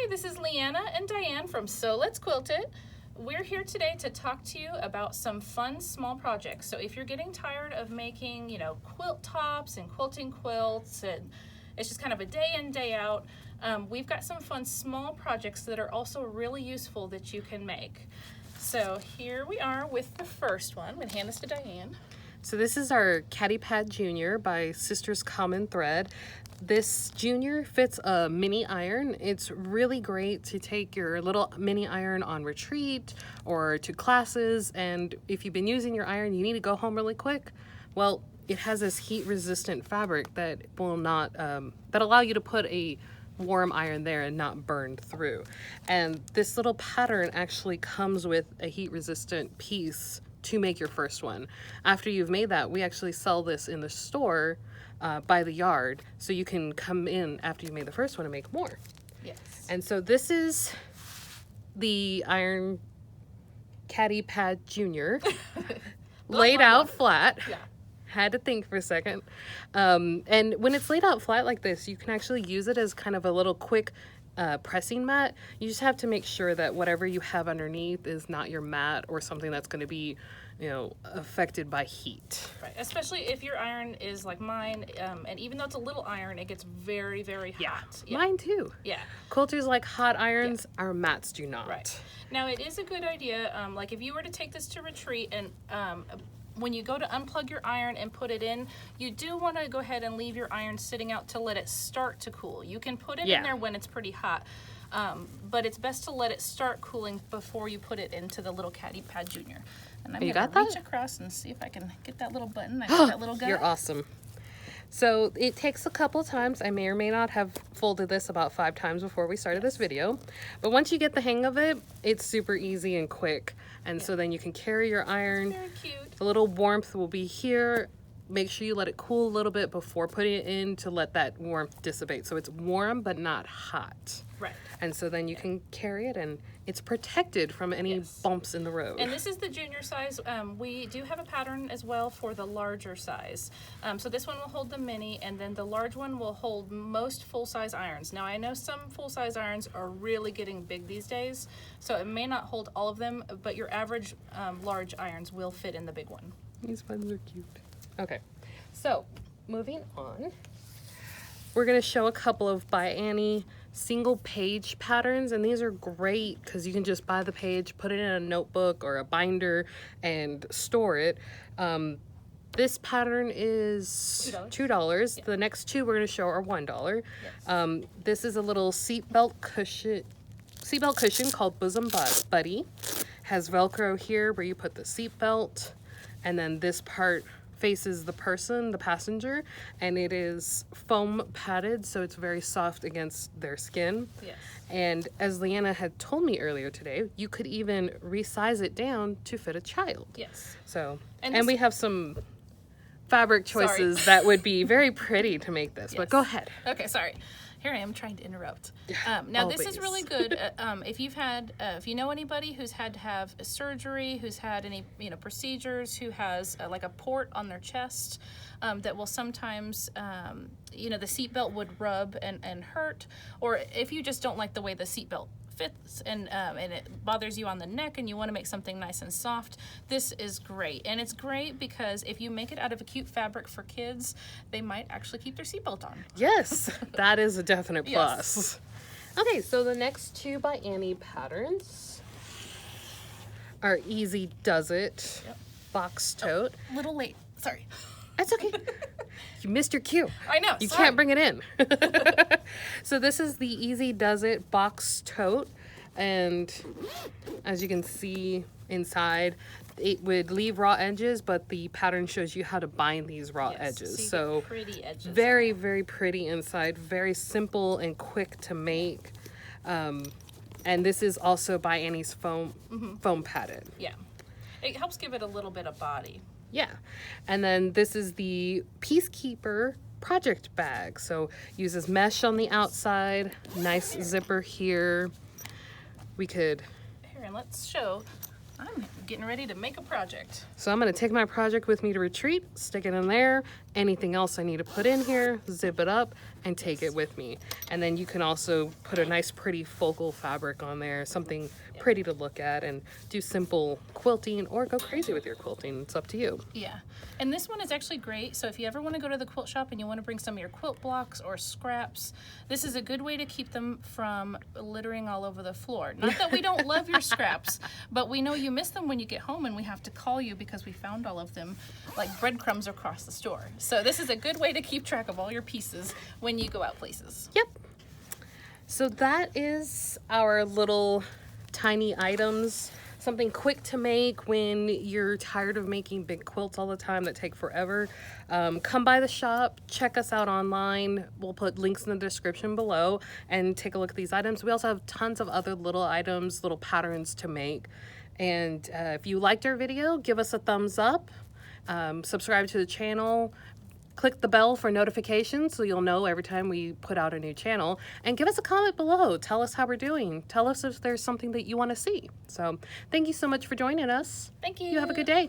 Hi, this is Leanna and Diane from So Let's Quilt It. We're here today to talk to you about some fun small projects. So if you're getting tired of making, quilt tops and quilting quilts, and it's just kind of a day in, day out, we've got some fun small projects that are also really useful that you can make. So here we are with the first one. I'm going to hand this to Diane. So this is our Caddy Pad Jr by Sisters Common Thread. This Junior fits a mini iron. It's really great to take your little mini iron on retreat or to classes, and if you've been using your iron, you need to go home really quick. Well, it has this heat resistant fabric that will not, that allow you to put a warm iron there and not burn through. And this little pattern actually comes with a heat resistant piece to make your first one. After you've made that, we actually sell this in the store by the yard, so you can come in after you made the first one and make more. Yes. And so this is the iron Caddy Pad Jr. laid out flat. Yeah. Had to think for a second. And when it's laid out flat like this, you can actually use it as kind of a little quick pressing mat. You just have to make sure that whatever you have underneath is not your mat or something that's going to be, affected by heat. Right, especially if your iron is like mine, and even though it's a little iron, it gets very, very hot. Yeah, mine too. Yeah. Quilters like hot irons, our mats do not. Right. Now it is a good idea, like if you were to take this to retreat and when you go to unplug your iron and put it in, you do want to go ahead and leave your iron sitting out to let it start to cool. You can put it in there when it's pretty hot, but it's best to let it start cooling before you put it into the little Caddy Pad Jr. And I'm going to reach across and see if I can get that little button. I got that little guy. You're awesome. So it takes a couple times. I may or may not have folded this about 5 times before we started this video. But once you get the hang of it, it's super easy and quick. And so then you can carry your iron. Very cute. The little warmth will be here. Make sure you let it cool a little bit before putting it in to let that warmth dissipate. So it's warm but not hot. Right. And so then you can carry it and it's protected from any bumps in the road. And this is the junior size. We do have a pattern as well for the larger size. So this one will hold the mini, and then the large one will hold most full-size irons. Now I know some full-size irons are really getting big these days, so it may not hold all of them, but your average large irons will fit in the big one. These ones are cute. Okay, so moving on, we're going to show a couple of ByAnnie single page patterns, and these are great because you can just buy the page, put it in a notebook or a binder and store it. This pattern is $2. Yeah. The next two we're going to show are $1. Yes. This is a little seatbelt cushion called Bosom Buddy. Has Velcro here where you put the seatbelt, and then this part faces the person, the passenger, and it is foam padded, so it's very soft against their skin. Yes. And as Leanna had told me earlier today, you could even resize it down to fit a child. Yes. So, and we have some fabric choices that would be very pretty to make this, but go ahead. Okay, sorry. Here I am trying to interrupt. Now this is really good if you've had, if you know anybody who's had to have a surgery, who's had any procedures, who has like a port on their chest that will sometimes, the seatbelt would rub and hurt, or if you just don't like the way the seatbelt fits and it bothers you on the neck and you want to make something nice and soft, this is great. And it's great because if you make it out of a cute fabric for kids, they might actually keep their seatbelt on. Yes, that is a definite plus. Yes. Okay, so the next two ByAnnie patterns are Easy Does It box tote. Oh, little late, sorry. That's okay. You missed your cue. I know. You can't bring it in. So this is the Easy Does It box tote, and as you can see inside, it would leave raw edges, but the pattern shows you how to bind these raw edges. So pretty edges. Very, very pretty inside. Very simple and quick to make. And this is also ByAnnie's foam padded. Yeah, it helps give it a little bit of body. Yeah, and then this is the Piecekeeper project bag. So uses mesh on the outside, nice zipper here. We could... Here, and let's show. I'm getting ready to make a project. So I'm going to take my project with me to retreat, stick it in there. Anything else I need to put in here, zip it up, and take it with me. And then you can also put a nice pretty focal fabric on there, something pretty to look at, and do simple quilting or go crazy with your quilting. It's up to you. Yeah. And this one is actually great. So if you ever want to go to the quilt shop and you want to bring some of your quilt blocks or scraps, this is a good way to keep them from littering all over the floor. Not that we don't love your scraps, but we know you miss them when you get home and we have to call you because we found all of them like breadcrumbs across the store. So this is a good way to keep track of all your pieces when you go out places. Yep. So that is our little tiny items. Something quick to make when you're tired of making big quilts all the time that take forever. Come by the shop, check us out online. We'll put links in the description below and take a look at these items. We also have tons of other little items, little patterns to make. And if you liked our video, give us a thumbs up, subscribe to the channel, click the bell for notifications so you'll know every time we put out a new channel, and give us a comment below. Tell us how we're doing. Tell us if there's something that you want to see. So thank you so much for joining us. Thank you. You have a good day.